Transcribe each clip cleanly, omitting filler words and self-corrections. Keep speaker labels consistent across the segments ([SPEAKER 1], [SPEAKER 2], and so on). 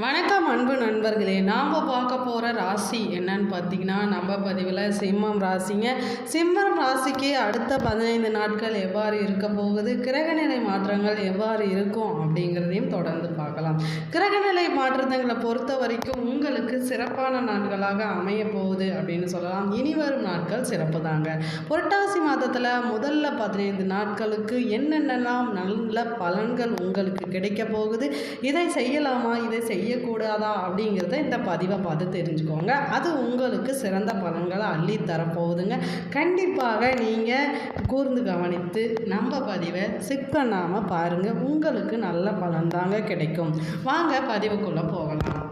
[SPEAKER 1] வணக்கம் அன்பு நண்பர்களே. நாம் பார்க்க போகிற ராசி என்னன்னு பார்த்தீங்கன்னா, நம்ம பதிவில் சிம்மம் ராசிங்க. சிம்மம் ராசிக்கு அடுத்த 15 நாட்கள் எவ்வாறு இருக்க போகுது, கிரகநிலை மாற்றங்கள் எவ்வாறு இருக்கும் அப்படிங்கிறதையும் தொடர்ந்து பார்க்கலாம். கிரகநிலை மாற்றங்களை பொறுத்த வரைக்கும் உங்களுக்கு சிறப்பான நாட்களாக அமைய போகுது அப்படின்னு சொல்லலாம். இனி வரும் நாட்கள் சிறப்பு தாங்க. புரட்டாசி மாதத்தில் முதல்ல 15 நாட்களுக்கு என்னென்னலாம் நல்ல பலன்கள் உங்களுக்கு கிடைக்க போகுது, இதை செய்யலாமா, இதை செய்யக்கூடாதா அப்படிங்கிறத இந்த பதிவை பார்த்து தெரிஞ்சுக்கோங்க. அது உங்களுக்கு சிறந்த பலன்களை அள்ளி தரப்போகுதுங்க. கண்டிப்பாக நீங்கள் கூர்ந்து கவனித்து நம்ம பதிவை ஸ்கிப் பண்ணாமல் பாருங்கள். உங்களுக்கு நல்ல பலன் தாங்க கிடைக்கும். வாங்க பதிவுக்குள்ளே போகலாம்.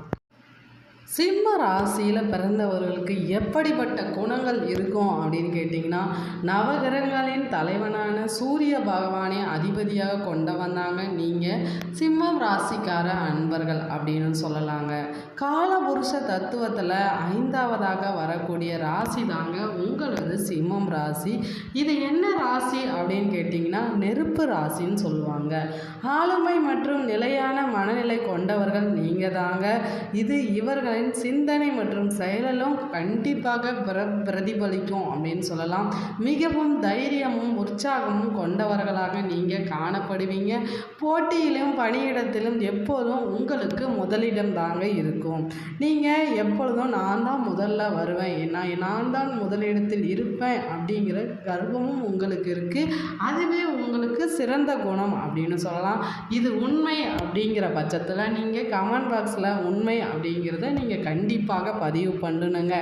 [SPEAKER 1] சிம்ம ராசியில் பிறந்தவர்களுக்கு எப்படிப்பட்ட குணங்கள் இருக்கும் அப்படின்னு கேட்டிங்கன்னா, நவகிரகங்களின் தலைவனான சூரிய பகவானை அதிபதியாக கொண்ட வந்தாங்க நீங்கள் சிம்மம் ராசிக்கார அன்பர்கள் அப்படின்னு சொல்லலாங்க. காலபுருஷ தத்துவத்தில் 5வதாக வரக்கூடிய ராசி தாங்க உங்களது சிம்மம் ராசி. இது என்ன ராசி அப்படின்னு கேட்டிங்கன்னா, நெருப்பு ராசின்னு சொல்லுவாங்க. ஆளுமை மற்றும் நிலையான மனநிலை கொண்டவர்கள் நீங்கள் தாங்க. இது இவர்களின் சிந்தனை மற்றும் செயலும் கண்டிப்பாக பிரதிபலிக்கும் அப்படின்னு சொல்லலாம். மிகவும் தைரியமும் உற்சாகமும் கொண்டவர்களாக நீங்கள் காணப்படுவீங்க. போட்டியிலும் பணியிடத்திலும் எப்போதும் உங்களுக்கு முதலிடம் தாங்க இருக்கும். நீங்கள் எப்பொழுதும் நான் தான் முதல்ல வருவேன், நான் தான் முதலிடத்தில் இருப்பேன் அப்படிங்கிற கர்வமும் உங்களுக்கு இருக்குது. அதுவே உங்களுக்கு சிறந்த குணம் அப்படின்னு சொல்லலாம். இது உண்மை அப்படிங்கிற பட்சத்தில் நீங்கள் கமெண்ட் பாக்ஸில் உண்மை அப்படிங்கிறத நீங்கள் கண்டிப்பாக பதிவு பண்ணணுங்க.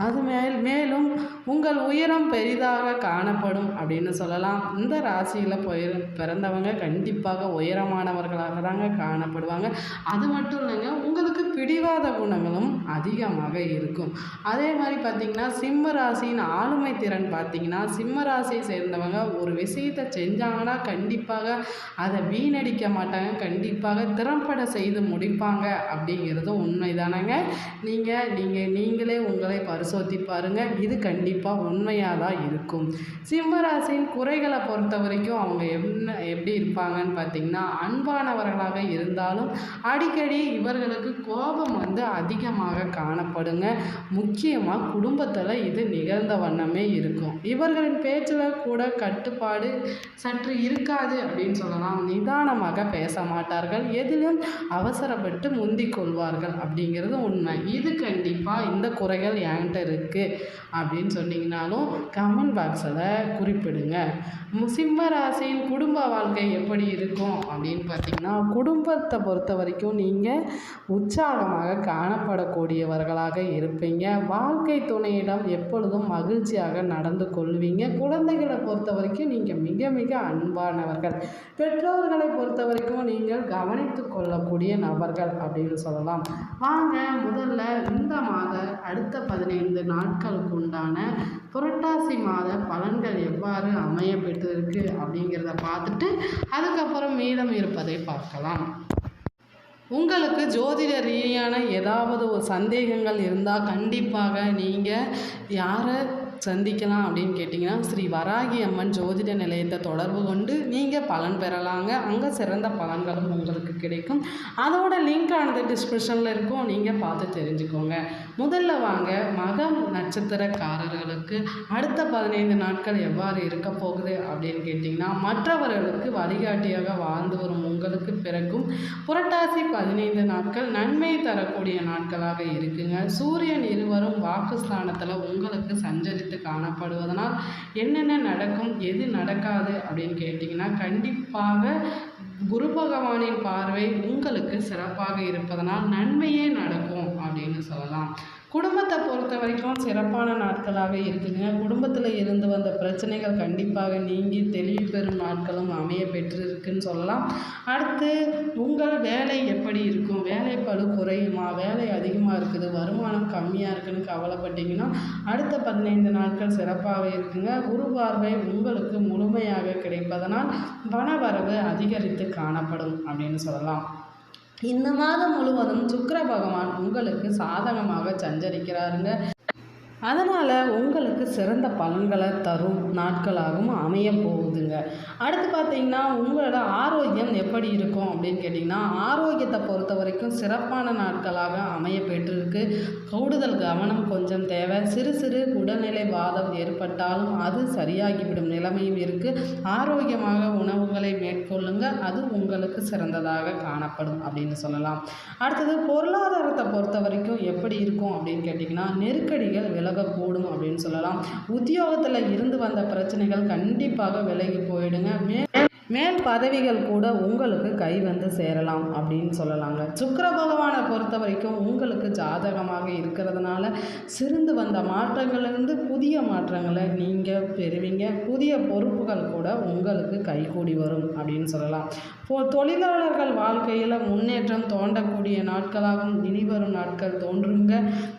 [SPEAKER 1] அது மேலும் உங்கள் உயரம் பெரிதாக காணப்படும் அப்படின்னு சொல்லலாம். இந்த ராசியில் பிறந்தவங்க கண்டிப்பாக உயரமானவர்களாக தாங்க காணப்படுவாங்க. அது மட்டும் இல்லைங்க, உங்களுக்கு பிடிவாத குணங்களும் அதிகமாக இருக்கும். அதே மாதிரி பார்த்திங்கன்னா, சிம்ம ராசியின் ஆளுமை திறன் பார்த்திங்கன்னா, சிம்ம ராசியை சேர்ந்தவங்க ஒரு விஷயத்தை செஞ்சாங்கன்னா கண்டிப்பாக அதை வீணடிக்க மாட்டாங்க. கண்டிப்பாக திறம்பட செய்து முடிப்பாங்க அப்படிங்கிறதும் உண்மை தானேங்க. நீங்களே உங்களை பரிசோதி பாருங்கள். இது கண்டிப்பாக உண்மையாக தான் இருக்கும். சிம்மராசியின் குறைகளை பொறுத்த வரைக்கும் அவங்க எப்படி இருப்பாங்கன்னு பார்த்திங்கன்னா, அன்பானவர்களாக இருந்தாலும் அடிக்கடி இவர்களுக்கு கோபம் அதிகமாக காணப்படுங்க. முக்கியமாக குடும்பத்தில் இது நிகழ்ந்த வண்ணமே இருக்கும். இவர்களின் பேச்சில் கூட கட்டுப்பாடு சற்று இருக்காது அப்படின்னு சொல்லலாம். நிதானமாக பேச மாட்டார்கள், எதிலும் அவசரப்பட்டு முந்திக் கொள்வார்கள் அப்படிங்கிறது உண்மை. இது கண்டிப்பாக இந்த குறைகள் என்கிட்ட இருக்குது அப்படின்னு சொன்னீங்கனாலும் கமெண்ட் பாக்ஸில் குறிப்பிடுங்க. சிம்ம ராசியின் குடும்ப வாழ்க்கை எப்படி இருக்கும் அப்படின்னு பார்த்தீங்கன்னா, குடும்பத்தை பொறுத்த வரைக்கும் நீங்கள் உற்சாகமாக காணப்படக்கூடியவர்களாக இருப்பீங்க. வாழ்க்கை துணையிடம் எப்பொழுதும் மகிழ்ச்சியாக நடந்து கொள்வீங்க. குழந்தைகளை பொறுத்த வரைக்கும் நீங்கள் மிக மிக அன்பானவர்கள். பெற்றோர்களை பொறுத்த வரைக்கும் நீங்கள் கவனித்து கொள்ளக்கூடிய நபர்கள் அப்படின்னு சொல்லலாம். வாங்க முதல்ல இந்த மாத அடுத்த 15 நாட்களுக்கு உண்டான புரட்டாசி மாத பலன்கள் எவ்வாறு அமைய பெற்றிருக்கு அப்படிங்கிறத பார்த்துட்டு அதுக்கப்புறம் மீதம் இருப்பதை பார்க்கலாம். உங்களுக்கு ஜோதிட ரீதியான ஏதாவது ஒரு சந்தேகங்கள் இருந்தால் கண்டிப்பாக நீங்கள் யாரை சந்திக்கலாம் அப்படின்னு கேட்டிங்கன்னா, ஸ்ரீ வராகி அம்மன் ஜோதிட நிலையத்தை தொடர்பு கொண்டு நீங்கள் பலன் பெறலாங்க. அங்கே சிறந்த பலன்களும் உங்களுக்கு கிடைக்கும். அதோட லிங்க் ஆனது டிஸ்கிரிப்ஷனில் இருக்கும், நீங்கள் பார்த்து தெரிஞ்சுக்கோங்க. முதல்ல வாங்க மகம் நட்சத்திரக்காரர்களுக்கு அடுத்த 15 நாட்கள் எவ்வாறு இருக்க போகுது அப்படின்னு கேட்டிங்கன்னா, மற்றவர்களுக்கு வழிகாட்டியாக வாழ்ந்து வரும் உங்களுக்கு பிறக்கும் புரட்டாசி 15 நாட்கள் நன்மை தரக்கூடிய நாட்களாக இருக்குங்க. சூரியன் இருவரும் வாக்குஸ்தானத்தில் உங்களுக்கு சஞ்சரித்து காணப்படுவதனால் என்னென்ன நடக்கும், எது நடக்காது அப்படின்னு கேட்டிங்கன்னா, கண்டிப்பாக குரு பகவானின் பார்வை உங்களுக்கு சிறப்பாக இருப்பதனால் நன்மையே நடக்கும் அப்படின்னு சொல்லலாம். குடும்பத்தை பொறுத்த வரைக்கும் சிறப்பான நாட்களாக இருக்குதுங்க. குடும்பத்தில் இருந்து வந்த பிரச்சனைகள் கண்டிப்பாக நீங்கி தெளிவு பெறும் நாட்களும் அமைய பெற்றிருக்குன்னு சொல்லலாம். அடுத்து உங்கள் வேலை எப்படி இருக்கும், வேலை பளு குறையுமா, வேலை அதிகமாக இருக்குது, வருமானம் கம்மியாக இருக்குதுன்னு கவலைப்பட்டீங்கன்னா அடுத்த 15 நாட்கள் சிறப்பாக இருக்குங்க. குரு பார்வை உங்களுக்கு முழுமையாக கிடைப்பதனால் பணவரவு அதிகரித்து காணப்படும் அப்படின்னு சொல்லலாம். இந்த மாதம் முழுவதும் சுக்கிர பகவான் உங்களுக்கு சாதகமாக சஞ்சரிக்கிறாருங்க. அதனால் உங்களுக்கு சிறந்த பலன்களை தரும் நாட்களாகவும் அமைய போகுதுங்க. அடுத்து பார்த்திங்கன்னா உங்களோட ஆரோக்கியம் எப்படி இருக்கும் அப்படின்னு கேட்டிங்கன்னா, ஆரோக்கியத்தை பொறுத்த வரைக்கும் சிறப்பான நாட்களாக அமைய பெற்றிருக்கு. கூடுதல் கவனம் கொஞ்சம் தேவை. சிறு சிறு உடல்நிலை வாதம் ஏற்பட்டாலும் அது சரியாகிவிடும் நிலைமையும் இருக்குது. ஆரோக்கியமாக உணவுகளை மேற்கொள்ளுங்க, அது உங்களுக்கு சிறந்ததாக காணப்படும் அப்படின்னு சொல்லலாம். அடுத்தது பொருளாதாரத்தை பொறுத்த வரைக்கும் எப்படி இருக்கும் அப்படின்னு கேட்டிங்கன்னா, நெருக்கடிகள் விலகக்கூடும் அப்படின்னு சொல்லலாம். உத்தியோகத்தில் இருந்து வந்த பிரச்சனைகள் கண்டிப்பாக விலகி போயிடுங்க. மேல் பதவிகள் கூட உங்களுக்கு கை வந்து சேரலாம் அப்படின்னு சொல்லலாங்க. சுக்கிர பகவானை பொறுத்த வரைக்கும் உங்களுக்கு ஜாதகமாக இருக்கிறதுனால சிறந்து வந்த மாற்றங்களிலிருந்து புதிய மாற்றங்களை நீங்கள் பெறுவீங்க. புதிய பொறுப்புகள் கூட உங்களுக்கு கைகூடி வரும் அப்படின்னு சொல்லலாம். தொழிலாளர்கள் வாழ்க்கையில் முன்னேற்றம் தோண்டக்கூடிய நாட்களாகவும் இனிவரும் நாட்கள் தோன்றுங்க.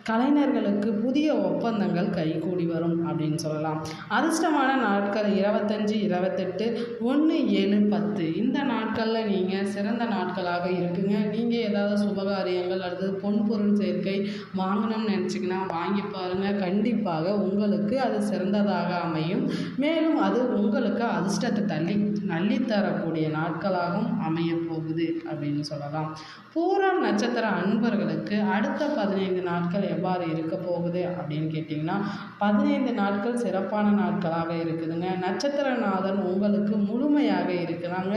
[SPEAKER 1] கலைஞர்களுக்கு புதிய ஒப்பந்தங்கள் கைகூடி வரும் அப்படின்னு சொல்லலாம். அதிர்ஷ்டமான நாட்கள் 25, 28, 1, 7, 10 இந்த நாட்களில் நீங்கள் சிறந்த நாட்களாக இருக்குங்க. நீங்கள் ஏதாவது சுபகாரியங்கள் அல்லது பொன்பொருள் சேர்க்கை வாங்கணும்னு நினச்சிங்கன்னா வாங்கி பாருங்கள். கண்டிப்பாக உங்களுக்கு அது சிறந்ததாக அமையும். மேலும் அது உங்களுக்கு அதிர்ஷ்டத்தை அள்ளித்தரக்கூடிய நாட்களாகவும் அமைய போகுது அப்படின்னு சொல்லலாம். பூரம் நட்சத்திர அன்பர்களுக்கு அடுத்த 15 நாட்கள் எவ்வாறு இருக்க போகுது அப்படின்னு கேட்டிங்கன்னா, 15 நாட்கள் சிறப்பான நாட்களாக இருக்குதுங்க. நட்சத்திரநாதன் உங்களுக்கு முழுமையாக இருக்கிறாங்க.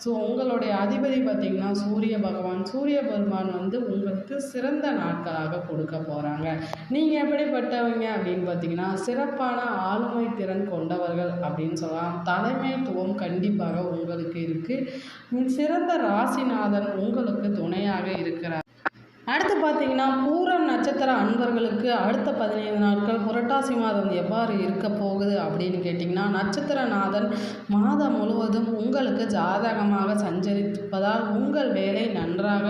[SPEAKER 1] ஸோ உங்களுடைய அதிபதி பார்த்திங்கன்னா சூரிய பகவான். சூரிய பகவான் வந்து உங்களுக்கு சிறந்த நாட்களாக கொடுக்க போகிறாங்க. நீங்கள் எப்படிப்பட்டவங்க அப்படின்னு பார்த்திங்கன்னா, சிறப்பான ஆளுமை திறன் கொண்டவர்கள் அப்படின்னு சொல்லலாம். தலைமைத்துவம் கண்டிப்பாக உங்களுக்கு இருக்குது. சிறந்த ராசிநாதன் உங்களுக்கு துணையாக இருக்கிறார். அடுத்து பார்த்திங்கன்னா, பூரம் நட்சத்திர அன்பர்களுக்கு அடுத்த 15 நாட்கள் புரட்டாசி மாதம் எவ்வாறு இருக்க போகுது அப்படின்னு கேட்டிங்கன்னா, நட்சத்திரநாதன் மாதம் முழுவதும் உங்களுக்கு ஜாதகமாக சஞ்சரிப்பதால் உங்கள் வேலை நன்றாக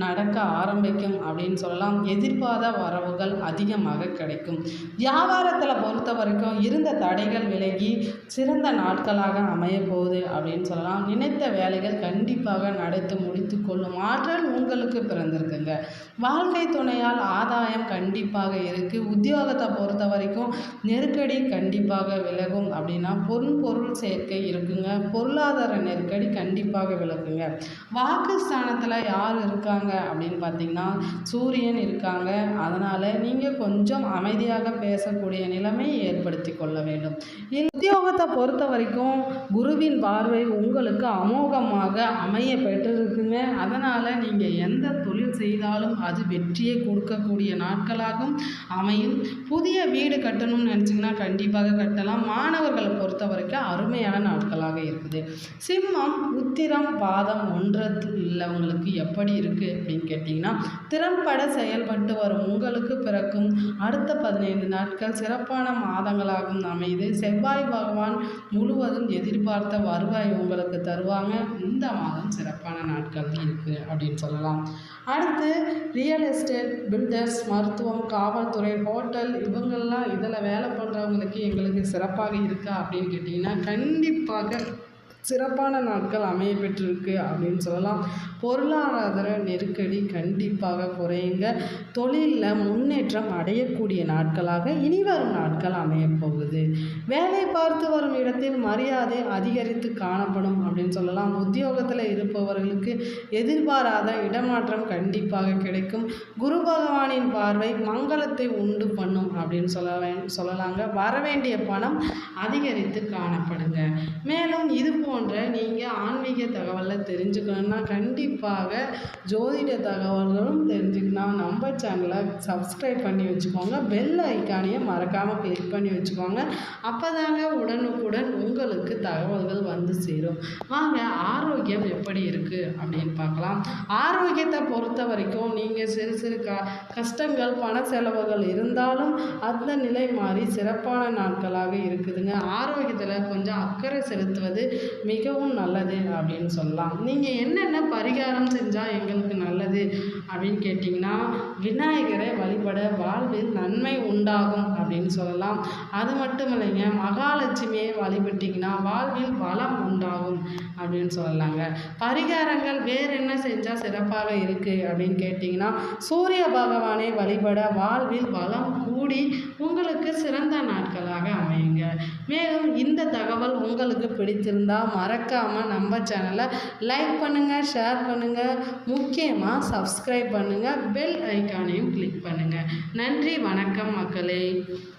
[SPEAKER 1] நடக்க ஆரம்பிக்கும் அப்படின்னு சொல்லலாம். எதிர்பாராத வரவுகள் அதிகமாக கிடைக்கும். வியாபாரத்தில் பொறுத்த வரைக்கும் இருந்த தடைகள் விலகி சிறந்த நாட்களாக அமைய போகுது அப்படின்னு சொல்லலாம். நினைத்த வேலைகள் கண்டிப்பாக நடத்தி முடித்து கொள்ளும் ஆற்றல் உங்களுக்கு பிறந்திருக்குங்க. வாழ்க்கை துணையால் ஆதாயம் கண்டிப்பாக இருக்குது. உத்தியோகத்தை பொறுத்த வரைக்கும் நெருக்கடி கண்டிப்பாக விலகும் அப்படின்னா பொருள் சேர்க்கை இருக்குங்க. பொருளாதார நெருக்கடி கண்டிப்பாக விலகுங்க. வாக்குஸ்தானத்தில் யார் இருக்காங்க அப்படின்னு பார்த்தீங்கன்னா சூரியன் இருக்காங்க. அதனால் நீங்கள் கொஞ்சம் அமைதியாக பேசக்கூடிய நிலைமை ஏற்படுத்தி கொள்ள வேண்டும். உத்தியோகத்தை பொறுத்த வரைக்கும் குருவின் பார்வை உங்களுக்கு அமோகமாக அமைய பெற்றிருக்குங்க. அதனால் நீங்கள் எந்த தொழில் செய்தாலும் அது வெற்றியை கொடுக்கக்கூடிய நாட்களாகவும் அமையும். புதிய வீடு கட்டணும்னு நினச்சிங்கன்னா கண்டிப்பாக கட்டலாம். மாணவர்களை பொறுத்த வரைக்கும் அருமையான நாட்களாக இருக்குது. சிம்மம் உத்திரம் பாதம் ஒன்றத்தில் உள்ளவங்களுக்கு எப்படி இருக்குது அப்படின்னு கேட்டிங்கன்னா, திறம்பட செயல்பட்டு வரும் உங்களுக்கு பிறக்கும் அடுத்த 15 நாட்கள் சிறப்பான மாதங்களாகவும் அமையுது. செவ்வாய் பகவான் முழுவதும் எதிர்பார்த்த வருவாய் உங்களுக்கு தருவாங்க. இந்த மாதம் சிறப்பான நாட்கள் இருக்குது அப்படின்னு சொல்லலாம். அடுத்து ரியல் எஸ்டேட், பில்டர்ஸ், மருத்துவம், காவல்துறை, ஹோட்டல் இவங்கெல்லாம் இதில் வேலை பண்ணுறவங்களுக்கு எங்களுக்கு சிறப்பாக இருக்கா அப்படின்னு கேட்டிங்கன்னா கண்டிப்பாக சிறப்பான நாட்கள் அமைய பெற்றிருக்கு அப்படின்னு சொல்லலாம். பொருளாதார நெருக்கடி கண்டிப்பாக குறையுங்க. தொழிலில் முன்னேற்றம் அடையக்கூடிய நாட்களாக இனிவரும் நாட்கள் அமையப் போகுது. வேலை பார்த்து வரும் இடத்தில் மரியாதை அதிகரித்து காணப்படும் அப்படின்னு சொல்லலாம். உத்தியோகத்தில் இருப்பவர்களுக்கு எதிர்பாராத இடமாற்றம் கண்டிப்பாக கிடைக்கும். குரு பகவானின் பார்வை மங்களத்தை உண்டு பண்ணும் அப்படின்னு சொல்லலாங்க. வரவேண்டிய பணம் அதிகரித்து காணப்படுங்க. மேலும் இது போன்ற நீங்கள் ஆன்மீக தகவலை தெரிஞ்சுக்கணுன்னா கண்டிப்பாக ஜோதிட தகவல்களும் தெரிஞ்சுக்கணும். நம்ம சேனலை சப்ஸ்கிரைப் பண்ணி வச்சுக்கோங்க. பெல் ஐக்கானையும் மறக்காமல் கிளிக் பண்ணி வச்சுக்கோங்க. அப்போ தாங்க உடனுக்குடன் உங்களுக்கு தகவல்கள் வந்து சேரும். வாங்க ஆரோக்கியம் எப்படி இருக்குது அப்படின்னு பார்க்கலாம். ஆரோக்கியத்தை பொறுத்த வரைக்கும் நீங்கள் சிறு சிறு கஷ்டங்கள் பண செலவுகள் இருந்தாலும் அந்த நிலை மாறி சிறப்பான நாட்களாக இருக்குதுங்க. ஆரோக்கியத்தில் கொஞ்சம் அக்கறை செலுத்துவது மிகவும் நல்லது அப்படின்னு சொல்லலாம். நீங்கள் என்னென்ன பரிகாரம் செஞ்சால் எங்களுக்கு நல்லது அப்படின்னு கேட்டிங்கன்னா விநாயகரை வழிபட வாழ்வில் நன்மை உண்டாகும் அப்படின்னு சொல்லலாம். அது மட்டும் இல்லைங்க, மகாலட்சுமியை வழிபட்டிங்கன்னா வாழ்வில் வளம் உண்டாகும் அப்படின்னு சொல்லலாங்க. பரிகாரங்கள் வேறு என்ன செஞ்சால் சிறப்பாக இருக்குது அப்படின்னு கேட்டிங்கன்னா சூரிய பகவானை வழிபட வாழ்வில் வளம் கூடி உங்களுக்கு சிறந்த நாட்களாக அமையுங்க. மேலும் இந்த தகவல் உங்களுக்கு பிடித்திருந்தால் மறக்காமல் நம்ம சேனலை லைக் பண்ணுங்கள், ஷேர் பண்ணுங்கள், முக்கியமாக சப்ஸ்கிரைப் பண்ணுங்கள், பெல் ஐக்கானையும் கிளிக் பண்ணுங்கள். நன்றி, வணக்கம் மக்களே.